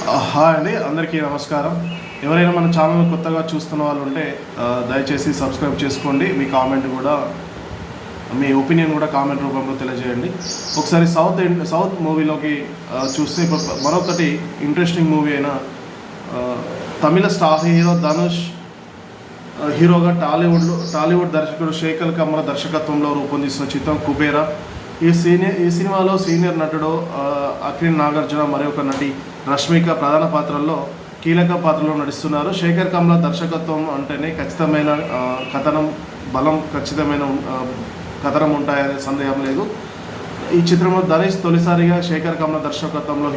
Hi అండి, అందరికీ నమస్కారం. ఎవరైనా మన ఛానల్ కొత్తగా చూస్తున్న వాళ్ళు ఉంటే దయచేసి సబ్స్క్రైబ్ చేసుకోండి. మీ కామెంట్ కూడా, మీ ఒపీనియన్ కూడా కామెంట్ రూపంలో తెలియజేయండి. ఒకసారి సౌత్ మూవీలోకి చూస్తే మరొకటి ఇంట్రెస్టింగ్ మూవీ అయిన తమిళ స్టార్ హీరో ధనుష్ హీరోగా టాలీవుడ్ దర్శకుడు శేఖర్ కమ్ల దర్శకత్వంలో రూపొందిస్తున్న చిత్రం కుబేరా. ఈ సినిమాలో సీనియర్ నటుడు అక్కినేని నాగార్జున మరొక నటి రష్మిక ప్రధాన పాత్రల్లో కీలక పాత్రలో నటిస్తున్నారు. శేఖర్ కమ్ల దర్శకత్వం అంటేనే ఖచ్చితమైన ఖచ్చితమైన కథనం ఉంటాయనే సందేహం లేదు. ఈ చిత్రంలో ధనుష్ తొలిసారిగా శేఖర్ కమ్ల దర్శకత్వంలో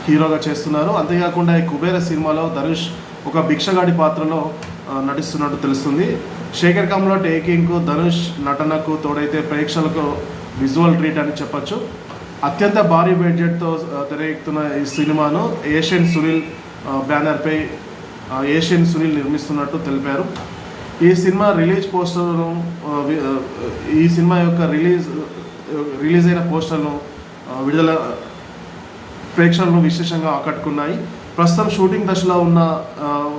హీరోగా చేస్తున్నారు. అంతేకాకుండా ఈ కుబేర సినిమాలో ధనుష్ ఒక భిక్షగాడి పాత్రలో నటిస్తున్నట్టు తెలుస్తుంది. శేఖర్ కమ్ల టేకింగ్కు ధనుష్ నటనకు తోడైతే ప్రేక్షకులకు విజువల్ ట్రీట్ అని చెప్పచ్చు. అత్యంత భారీ బడ్జెట్తో తెరకెక్కుతున్న ఈ సినిమాను ఏషియన్ సునీల్ బ్యానర్పై ఏషియన్ సునీల్ నిర్మిస్తున్నట్టు తెలిపారు. ఈ సినిమా రిలీజ్ పోస్టర్ను ఈ సినిమా యొక్క రిలీజ్ అయిన పోస్టర్ను విడుదల ప్రేక్షకులను విశేషంగా ఆకట్టుకున్నాయి. ప్రస్తుతం షూటింగ్ దశలో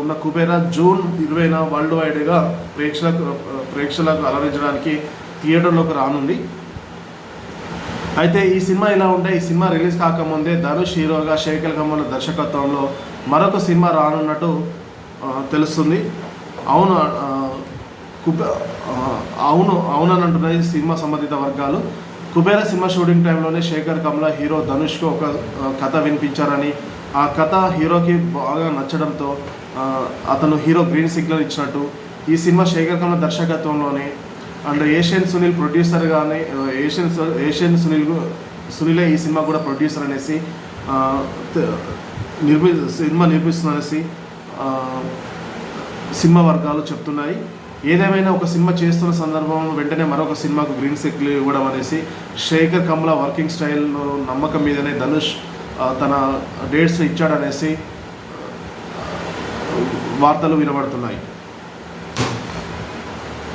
ఉన్న కుబేరా జూన్ 20న వరల్డ్ వైడ్గా ప్రేక్షకులకు అలరించడానికి థియేటర్లోకి రానుంది. అయితే ఈ సినిమా ఇలా ఉంటే, ఈ సినిమా రిలీజ్ కాకముందే ధనుష్ హీరోగా శేఖర్ కమ్ల దర్శకత్వంలో మరొక సినిమా రానున్నట్టు తెలుస్తుంది. అవునని అంటున్నాయి సినిమా సంబంధిత వర్గాలు. కుబేర సినిమా షూటింగ్ టైంలోనే శేఖర్ కమ్ల హీరో ధనుష్కు ఒక కథ వినిపించారని, ఆ కథ హీరోకి బాగా నచ్చడంతో అతను హీరో గ్రీన్ సిగ్నల్ ఇచ్చినట్టు, ఈ సినిమా శేఖర్ కమ్ల దర్శకత్వంలోనే అండ్ ఏషియన్ సునీల్ ప్రొడ్యూసర్గానే ఏషియన్ సునీలే ఈ సినిమా కూడా ప్రొడ్యూసర్ అనేసి సినిమా నిర్మిస్తుందనేసి సినిమా వర్గాలు చెప్తున్నాయి. ఏదేమైనా ఒక సినిమా చేస్తున్న సందర్భంలో వెంటనే మరొక సినిమాకు గ్రీన్ సిగ్నల్ ఇవ్వడం అనేసి శేఖర్ కమ్ల వర్కింగ్ స్టైల్ నమ్మకం మీదనే ధనుష్ తన డేట్స్ ఇచ్చాడనేసి వార్తలు వినబడుతున్నాయి.